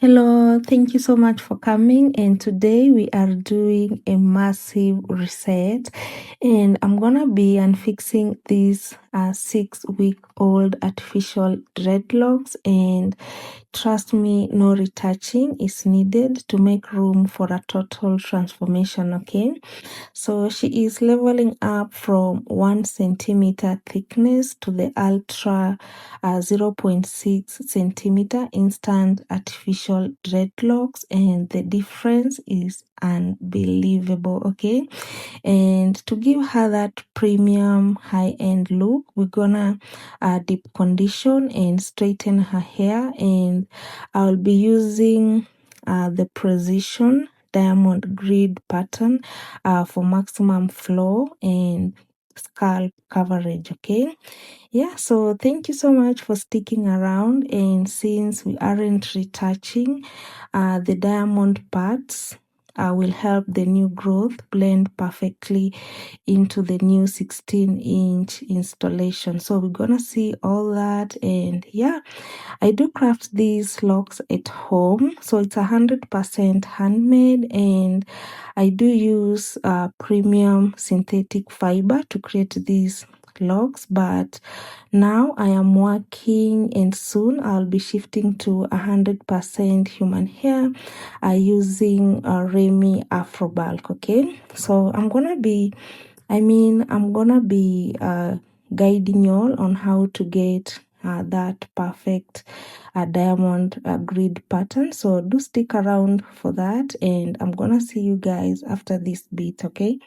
Hello, thank you so much for coming. And today we are doing a massive reset, and I'm gonna be unfixing these 6-week-old artificial dreadlocks. And trust me, no retouching is needed to make room for a total transformation. Okay, so she is leveling up from 1 centimeter thickness to the ultra 0.6 centimeter instant artificial dreadlocks, and the difference is unbelievable. Okay, and to give her that premium high-end look, we're gonna deep condition and straighten her hair, and I'll be using the Precision diamond grid pattern for maximum flow and scalp coverage. Okay, yeah, so thank you so much for sticking around. And since we aren't retouching, the diamond parts will help the new growth blend perfectly into the new 16-inch installation. So we're gonna see all that. And yeah, I do craft these locks at home, so it's 100% handmade, and I do use premium synthetic fiber to create these locks. But now I am working, and soon I'll be shifting to 100% human hair using Remy Afro Bulk. Okay, so I'm gonna be guiding you all on how to get that perfect diamond grid pattern. So do stick around for that, and I'm gonna see you guys after this bit. Okay.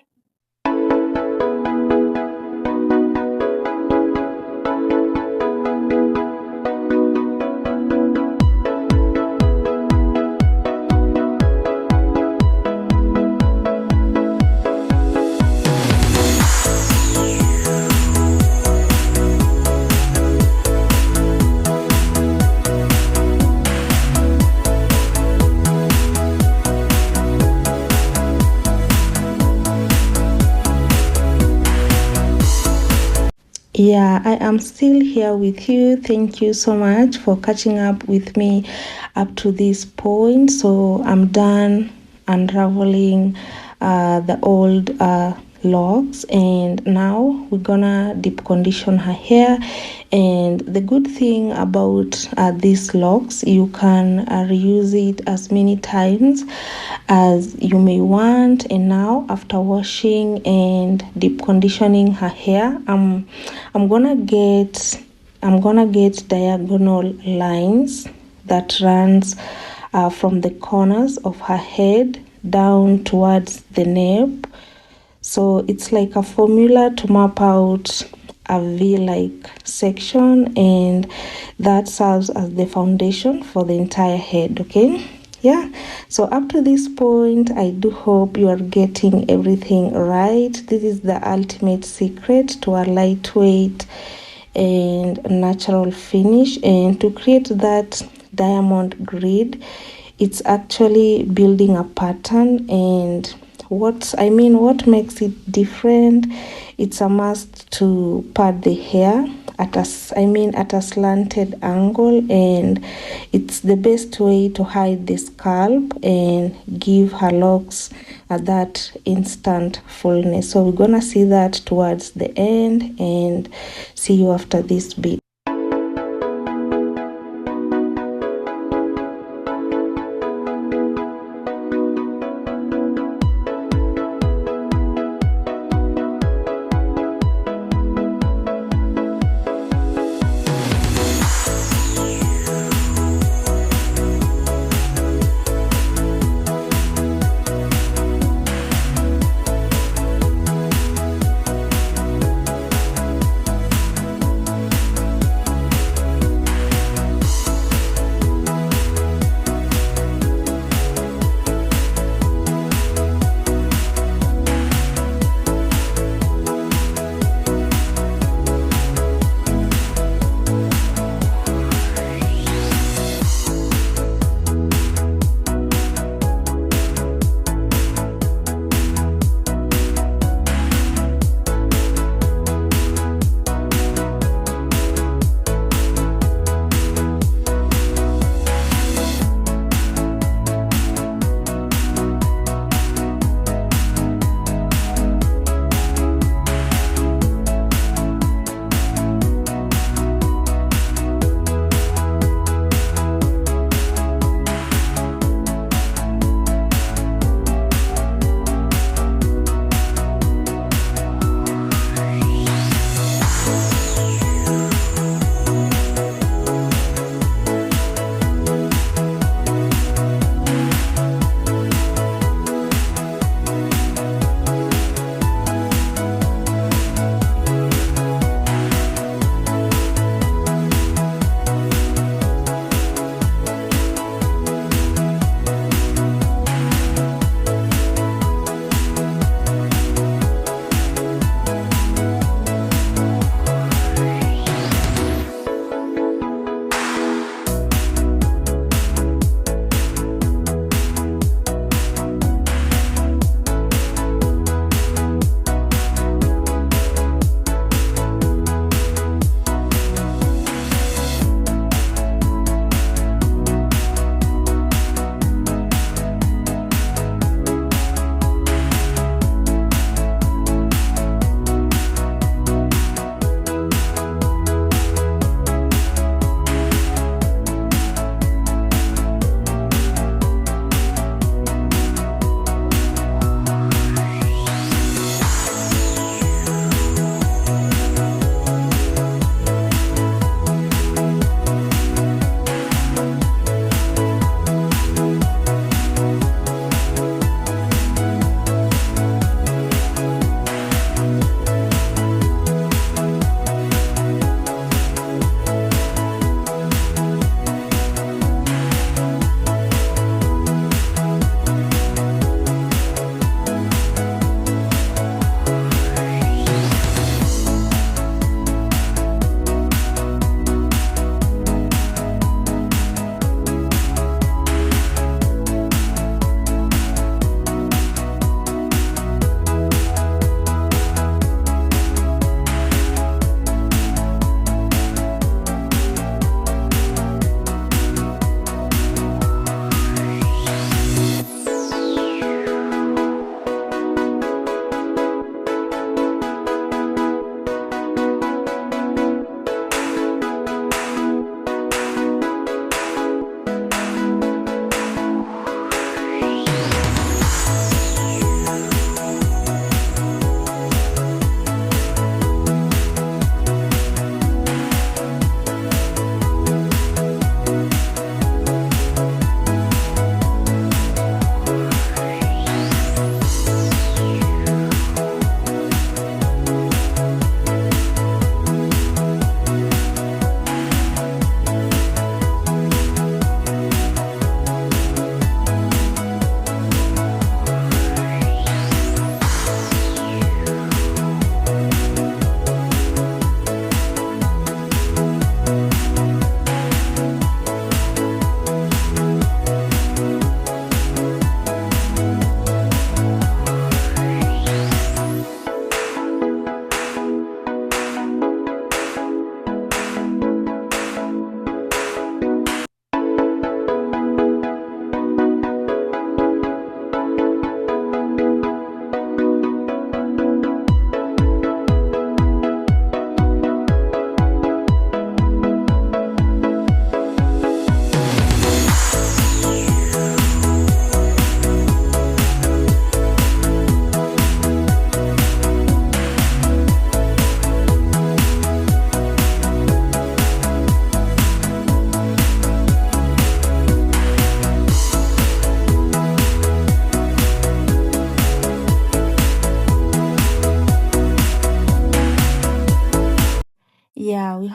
Yeah, I am still here with you. Thank you so much for catching up with me up to this point. So I'm done unraveling the old locks, and now we're gonna deep condition her hair. And the good thing about these locks, you can reuse it as many times as you may want. And now after washing and deep conditioning her hair, I'm gonna get diagonal lines that runs from the corners of her head down towards the nape. So it's like a formula to map out a V-like section, and that serves as the foundation for the entire head. Okay, yeah, so up to this point, I do hope you are getting everything right. This is the ultimate secret to a lightweight and natural finish. And to create that diamond grid, it's actually building a pattern. And what makes it different, it's a must to part the hair at a slanted angle, and it's the best way to hide the scalp and give her locks that instant fullness. So we're gonna see that towards the end, and see you after this bit.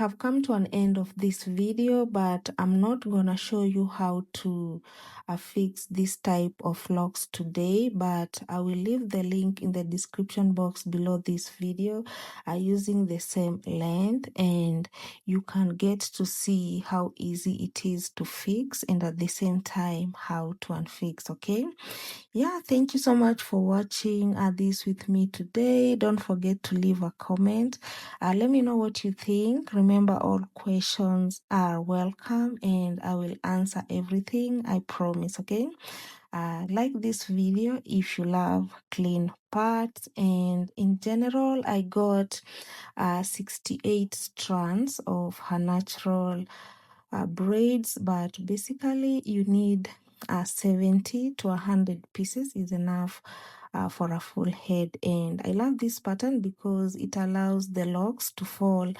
have come to an end of this video, but I'm not gonna show you how to fix this type of locks today, but I will leave the link in the description box below this video using the same length, and you can get to see how easy it is to fix and at the same time how to unfix. Okay, yeah, thank you so much for watching this with me today. Don't forget to leave a comment. Let me know what you think. Remember, all questions are welcome and I will answer everything, I promise. Okay, like this video if you love clean parts, and in general I got 68 strands of her natural braids, but basically you need 70 to 100 pieces is enough for a full head. And I love this pattern because it allows the locks to fall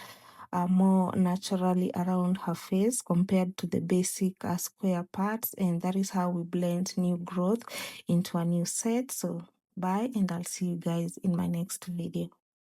more naturally around her face compared to the basic square parts, and that is how we blend new growth into a new set. So bye, and I'll see you guys in my next video.